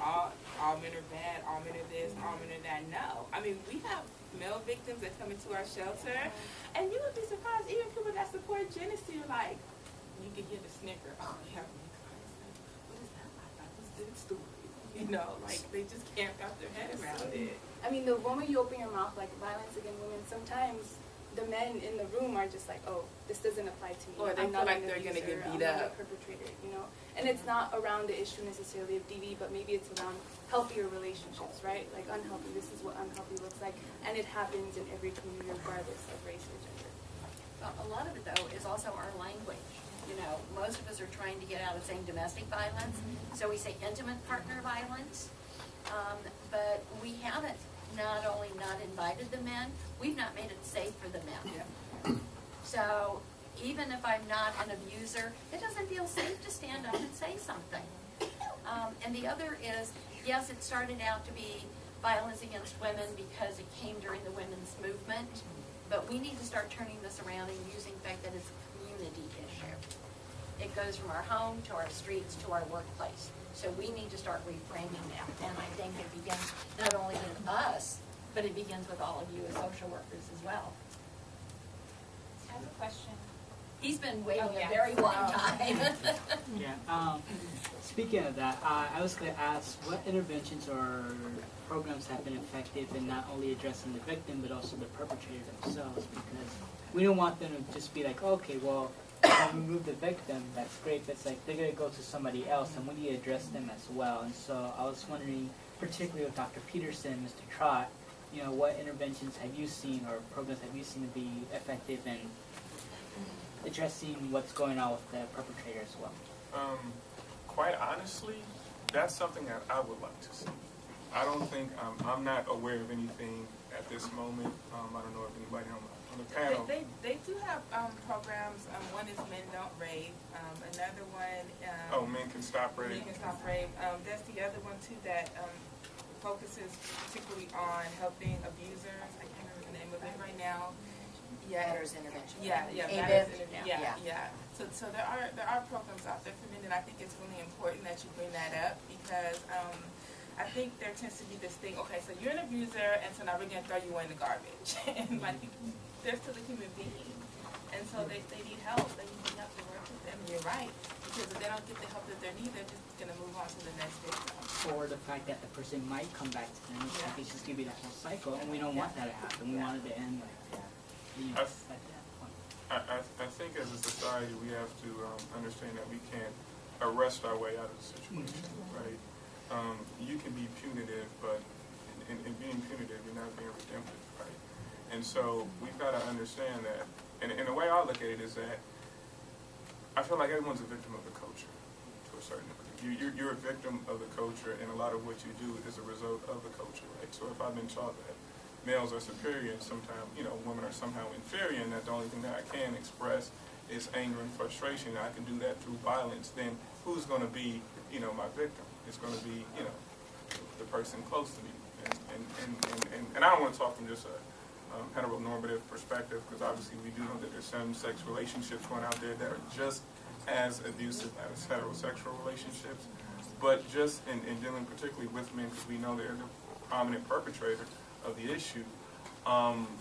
all men are bad, all men are this, all men are that. No. I mean, we have male victims that come into our shelter, and you would be surprised, even people that support Genesee are like, you can hear the snicker. Oh, yeah. What is that? I thought was this story. Like they just can't wrap their head around it. I mean, the moment you open your mouth, like violence against women, sometimes the men in the room are just like, oh, this doesn't apply to me. Or they feel like they're going to get beat up. I'm not a perpetrator, And it's not around the issue necessarily of DV, but maybe it's around healthier relationships, right? Like unhealthy, this is what unhealthy looks like. And it happens in every community regardless of race or gender. A lot of it, though, is also our language. Most of us are trying to get out of saying domestic violence, so we say intimate partner violence, but we haven't not only not invited the men, we've not made it safe for the men. Yeah. So even if I'm not an abuser, it doesn't feel safe to stand up and say something. And the other is, yes, it started out to be violence against women because it came during the women's movement, but we need to start turning this around and using the fact that it's a community issue. It goes from our home to our streets to our workplace. So we need to start reframing that. And I think it begins not only with us, but it begins with all of you as social workers as well. I have a question. He's been waiting a very long time. Speaking of that, I was going to ask what interventions or programs have been effective in not only addressing the victim, but also the perpetrator themselves, because we don't want them to just be like, okay, well, if we remove the victim, that's great, but it's like they're going to go to somebody else, and we need to address them as well. And so I was wondering, particularly with Dr. Peterson, Mr. Trott, what interventions have you seen or programs have you seen to be effective in addressing what's going on with the perpetrator as well? Quite honestly, that's something that I would like to see. I don't think, I'm not aware of anything at this moment. I don't know if anybody on the panel. They do have programs. One is Men Don't Rape. Another one. Men Can Stop Rape. Men Can Stop Rape. That's the other one too that focuses particularly on helping abusers. I can't remember the name of it right now. Matters intervention. Yeah. So there are programs out there for men, and I think it's really important that you bring that up because I think there tends to be this thing. Okay, so you're an abuser, and so now we're gonna throw you in the garbage, and like they're still a human being, and so they need help. They have to work with them. You're right, because if they don't get the help that they need, they're just gonna move on to the next victim. Or the fact that the person might come back to them. It's like it's just gonna be that whole cycle, and we don't want that to happen. We want it to end like that. I think as a society we have to understand that we can't arrest our way out of the situation, right? You can be punitive, but in being punitive, you're not being redemptive, right? And so we've got to understand that, and the way I look at it is that I feel like everyone's a victim of the culture. a certain degree. You're a victim of the culture, and a lot of what you do is a result of the culture, right? So if I've been taught that males are superior and sometimes, women are somehow inferior, and that the only thing that I can express is anger and frustration, and I can do that through violence, then who's going to be, my victim? It's going to be, the person close to me. And I don't want to talk from just a heteronormative perspective, because obviously we do know that there's same-sex relationships going out there that are just as abusive as heterosexual relationships. But just in dealing particularly with men, because we know they're the prominent perpetrator of the issue,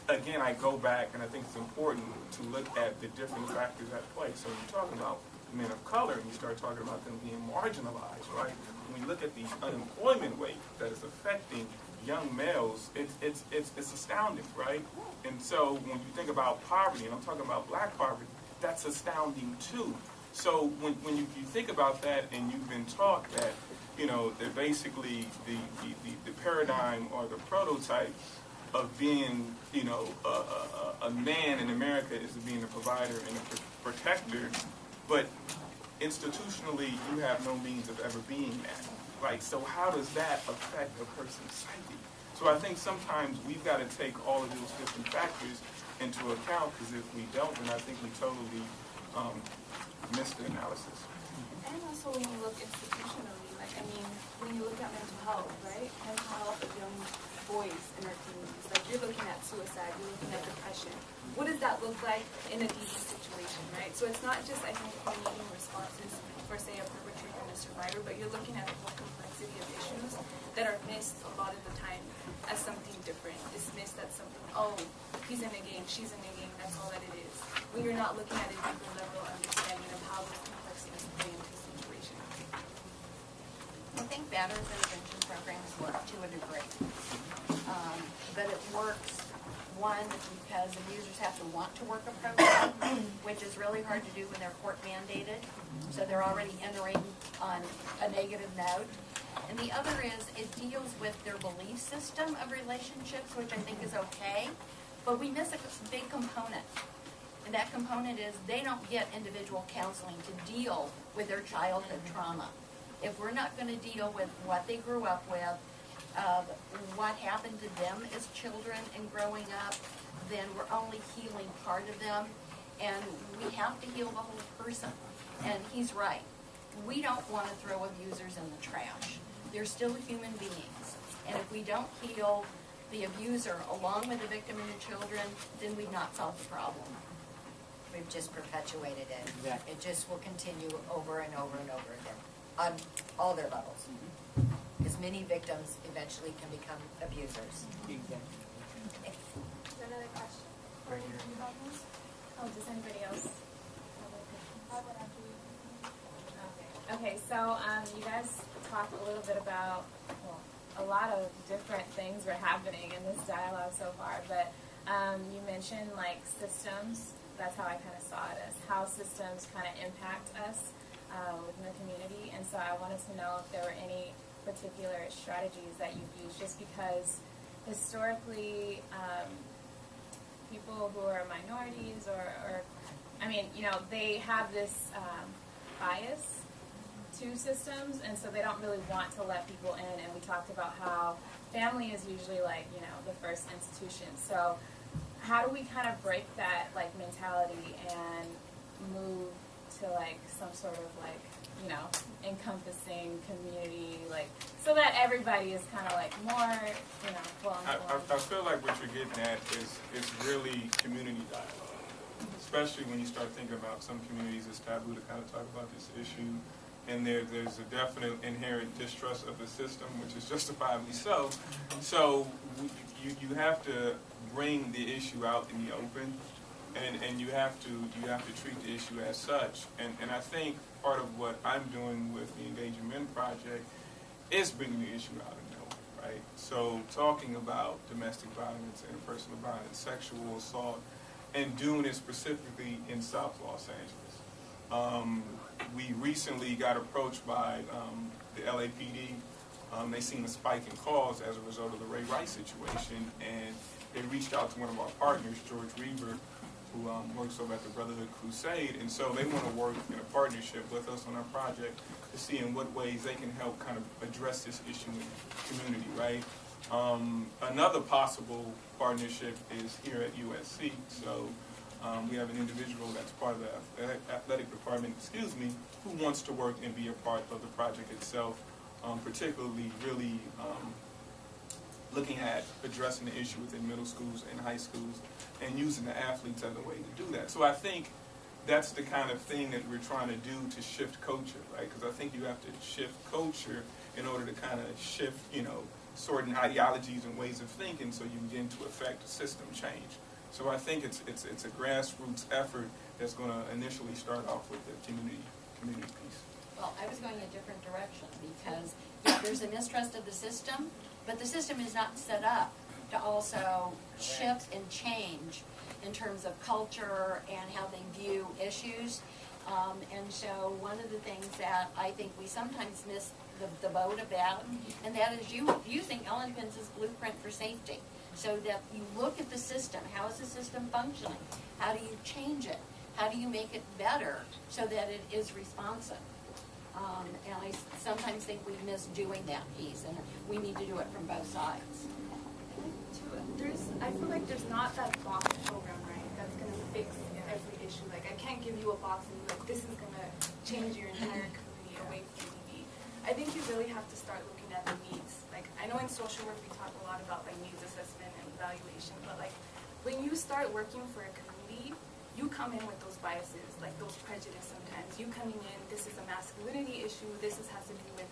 again, I go back, and I think it's important to look at the different factors at play. So when you're talking about men of color, and you start talking about them being marginalized, right? When we look at the unemployment rate that is affecting young males, it's astounding, right? And so when you think about poverty, and I'm talking about black poverty, that's astounding too. So when you think about that, and you've been taught that, that basically the paradigm or the prototype of being, a man in America is being a provider and a protector, but institutionally you have no means of ever being that. Like, so how does that affect a person's psyche? So I think sometimes we've got to take all of those different factors into account, because if we don't, then I think we totally miss the analysis. And also when you look institutionally, when you look at mental health, right? Mental health of young boys in our communities. Like, you're looking at suicide, you're looking at depression. What does that look like in a DV situation, right? So it's not just, I think, if you're needing responses for, say, a perpetrator and a survivor, but you're looking at the whole complexity of issues that are missed a lot of the time as something different. Dismissed as something, oh, he's in a gang, she's in a gang, that's all that it is. When you're not looking at a deeper level understanding of how those complexities play into the situation. I think battered intervention programs work to a degree. But it works, one, because abusers have to want to work a program, which is really hard to do when they're court mandated. So they're already entering on a negative note. And the other is, it deals with their belief system of relationships, which I think is okay. But we miss a big component. And that component is they don't get individual counseling to deal with their childhood trauma. If we're not going to deal with what they grew up with, what happened to them as children and growing up, then we're only healing part of them. And we have to heal the whole person. And he's right. We don't want to throw abusers in the trash. They're still human beings. And if we don't heal the abuser along with the victim and the children, then we've not solved the problem. We've just perpetuated it. Exactly. It just will continue over and over and over again on all their levels. Because many victims eventually can become abusers. Exactly. Is there another question? Right here. Oh, does anybody else have a question? Okay, so you guys talked a little bit about, well, a lot of different things were happening in this dialogue so far, but you mentioned like systems. That's how I kind of saw it, as how systems kind of impact us within the community. And so I wanted to know if there were any particular strategies that you've used, just because historically people who are minorities or they have this bias to systems, and so they don't really want to let people in. And we talked about how family is usually like, the first institution. So how do we kind of break that like mentality and move to like some sort of like, encompassing community, like, so that everybody is kind of like more, well informed? I feel like what you're getting at is really community dialogue, especially when you start thinking about some communities it's taboo to kind of talk about this issue, and there's a definite inherent distrust of the system, which is justifiably so. So you have to bring the issue out in the open, and you have to treat the issue as such. And I think part of what I'm doing with the Engaging Men Project is bringing the issue out in the open, right? So talking about domestic violence, interpersonal violence, sexual assault, and doing it specifically in South Los Angeles. We recently got approached by the LAPD. They seen a spike in calls as a result of the Ray Rice situation, and they reached out to one of our partners, George Reaver, who works over at the Brotherhood Crusade, and so they want to work in a partnership with us on our project to see in what ways they can help kind of address this issue in the community, right? Another possible partnership is here at USC. So we have an individual that's part of the athletic department, who wants to work and be a part of the project itself, particularly really looking at addressing the issue within middle schools and high schools and using the athletes as a way to do that. So I think that's the kind of thing that we're trying to do to shift culture, right? Because I think you have to shift culture in order to kind of shift, certain ideologies and ways of thinking so you begin to affect system change. So I think it's a grassroots effort that's going to initially start off with the community piece. Well, I was going a different direction because, yeah, there's a mistrust of the system, but the system is not set up to also shift and change in terms of culture and how they view issues. And so one of the things that I think we sometimes miss the boat about, and that is using Ellington's blueprint for safety. So that you look at the system, how is the system functioning? How do you change it? How do you make it better so that it is responsive? And I sometimes think we miss doing that piece, and we need to do it from both sides. I feel like there's not that box program, right, that's going to fix every issue. Like, I can't give you a box and be like, this is going to change your entire community away from TV. I think you really have to start looking at the needs. Like, I know in social work we talk a lot about like needs assessment and evaluation, but like when you start working for a community, you come in with those biases, like those prejudices sometimes. You coming in, this is a masculinity issue, this has to do with,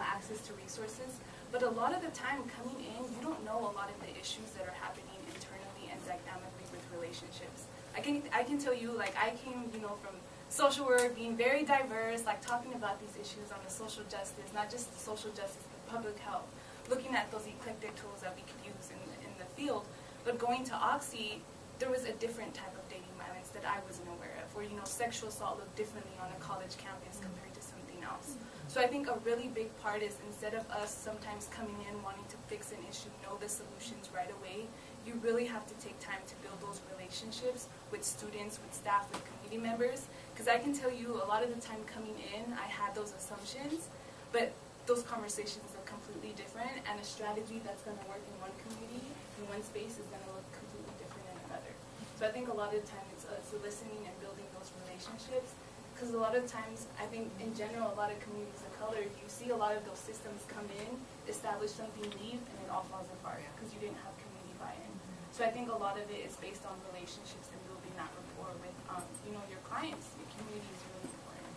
access to resources. But a lot of the time coming in, you don't know a lot of the issues that are happening internally and dynamically with relationships. I can tell you, like, I came, from social work, being very diverse, like talking about these issues on the social justice, not just social justice, but public health, looking at those eclectic tools that we could use in the field. But going to Oxy, there was a different type of dating violence that I wasn't aware of, where, sexual assault looked differently on a college campus compared to something else. So I think a really big part is, instead of us sometimes coming in wanting to fix an issue, know the solutions right away, you really have to take time to build those relationships with students, with staff, with community members. Because I can tell you, a lot of the time coming in, I had those assumptions, but those conversations are completely different, and a strategy that's going to work in one community, in one space, is going to look completely different in another. So I think a lot of the time it's listening and building those relationships. Because a lot of times, I think in general, a lot of communities of color, you see a lot of those systems come in, establish something, leave, and it all falls apart because you didn't have community buy-in. So I think a lot of it is based on relationships and building that rapport with, your clients. Your community is really important.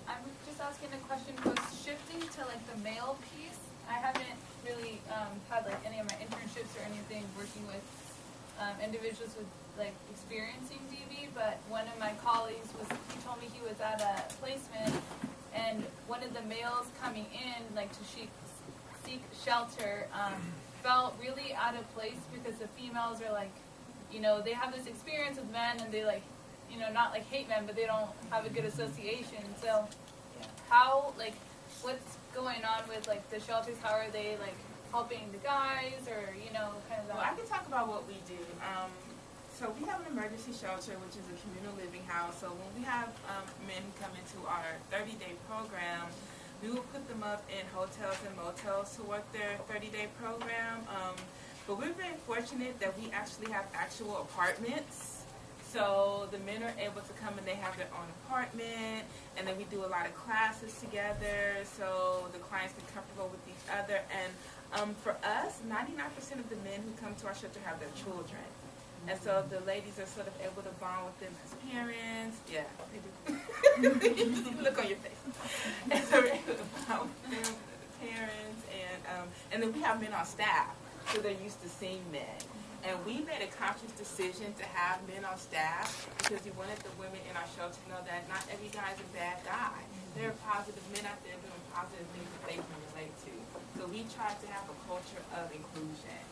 I'm just asking a question. Was shifting to like the male piece? I haven't really had like any of my internships or anything working with individuals with like experiencing DV, but one of my colleagues he told me he was at a placement, and one of the males coming in like to seek shelter felt really out of place because the females are like, they have this experience with men and they like, not like hate men, but they don't have a good association. So how, like, what's going on with like the shelters? How are they like helping the guys, or kind of that? Well, I can talk about what we do. So we have an emergency shelter, which is a communal living house. So when we have men come into our 30-day program, we will put them up in hotels and motels to work their 30-day program. But we're very fortunate that we actually have actual apartments. So the men are able to come and they have their own apartment, and then we do a lot of classes together so the clients can be comfortable with each other. And for us, 99% of the men who come to our shelter have their children. And so the ladies are sort of able to bond with them as parents. Yeah, they do. Look on your face. And so we're able to bond with them as parents. And then we have men on staff, so they're used to seeing men. And we made a conscious decision to have men on staff because we wanted the women in our shelter to know that not every guy is a bad guy. There are positive men out there doing positive things that they can relate to. So we tried to have a culture of inclusion.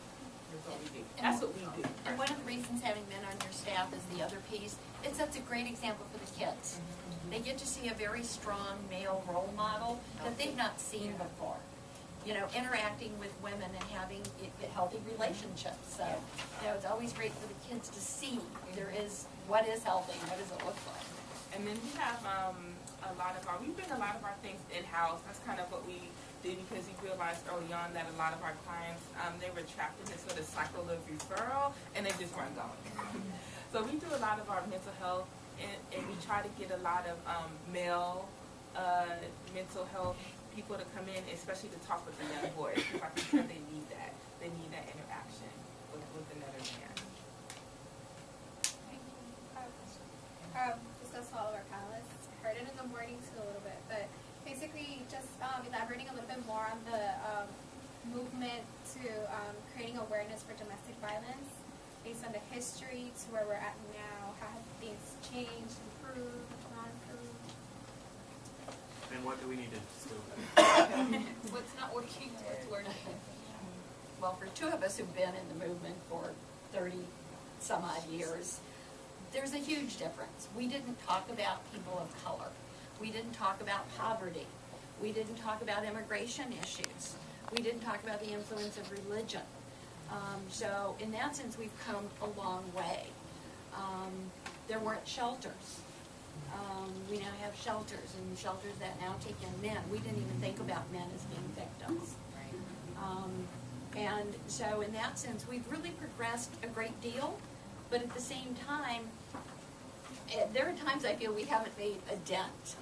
That's what we do. And one of the reasons having men on your staff is the other piece. It sets a great example for the kids. They get to see a very strong male role model that they've not seen before. interacting with women and having healthy relationships. So, it's always great for the kids to see what is healthy, what does it look like. And then we have we bring a lot of our things in-house. That's kind of what we did because we realized early on that a lot of our clients, they were trapped in this sort of cycle of referral and they just weren't going. So we do a lot of our mental health and we try to get a lot of male mental health people to come in, especially to talk with the young boys, because I think they need that. They need that interaction with another man. This goes to all of our panelists. I heard it in the morning too a little bit, but basically just elaborating a little bit more on the movement to creating awareness for domestic violence based on the history to where we're at now. How have things changed, improved, not improved? And what do we need to do? What's not working, what's working? Well, for two of us who've been in the movement for 30 some odd years, there's a huge difference. We didn't talk about people of color. We didn't talk about poverty. We didn't talk about immigration issues. We didn't talk about the influence of religion. So in that sense, we've come a long way. There weren't shelters. We now have shelters, and shelters that now take in men. We didn't even think about men as being victims. And so in that sense, we've really progressed a great deal, but at the same time, there are times I feel we haven't made a dent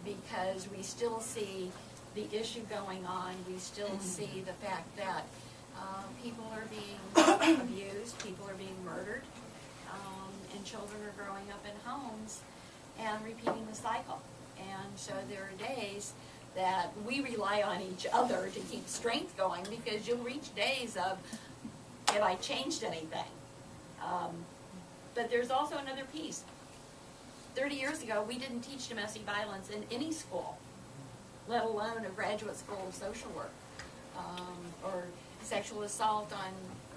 because we still see the issue going on. We still see the fact that people are being abused, people are being murdered, and children are growing up in homes and repeating the cycle. And so there are days that we rely on each other to keep strength going, because you'll reach days of, have I changed anything? But there's also another piece. 30 years ago, we didn't teach domestic violence in any school, let alone a graduate school of social work, or sexual assault on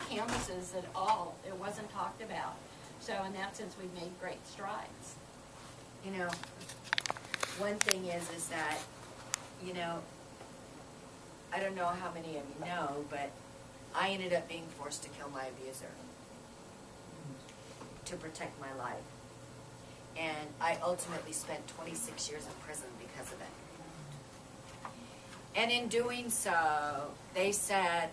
campuses at all. It wasn't talked about. So in that sense, we've made great strides. One thing is that, I don't know how many of you know, but I ended up being forced to kill my abuser to protect my life. And I ultimately spent 26 years in prison because of it. And in doing so, they said,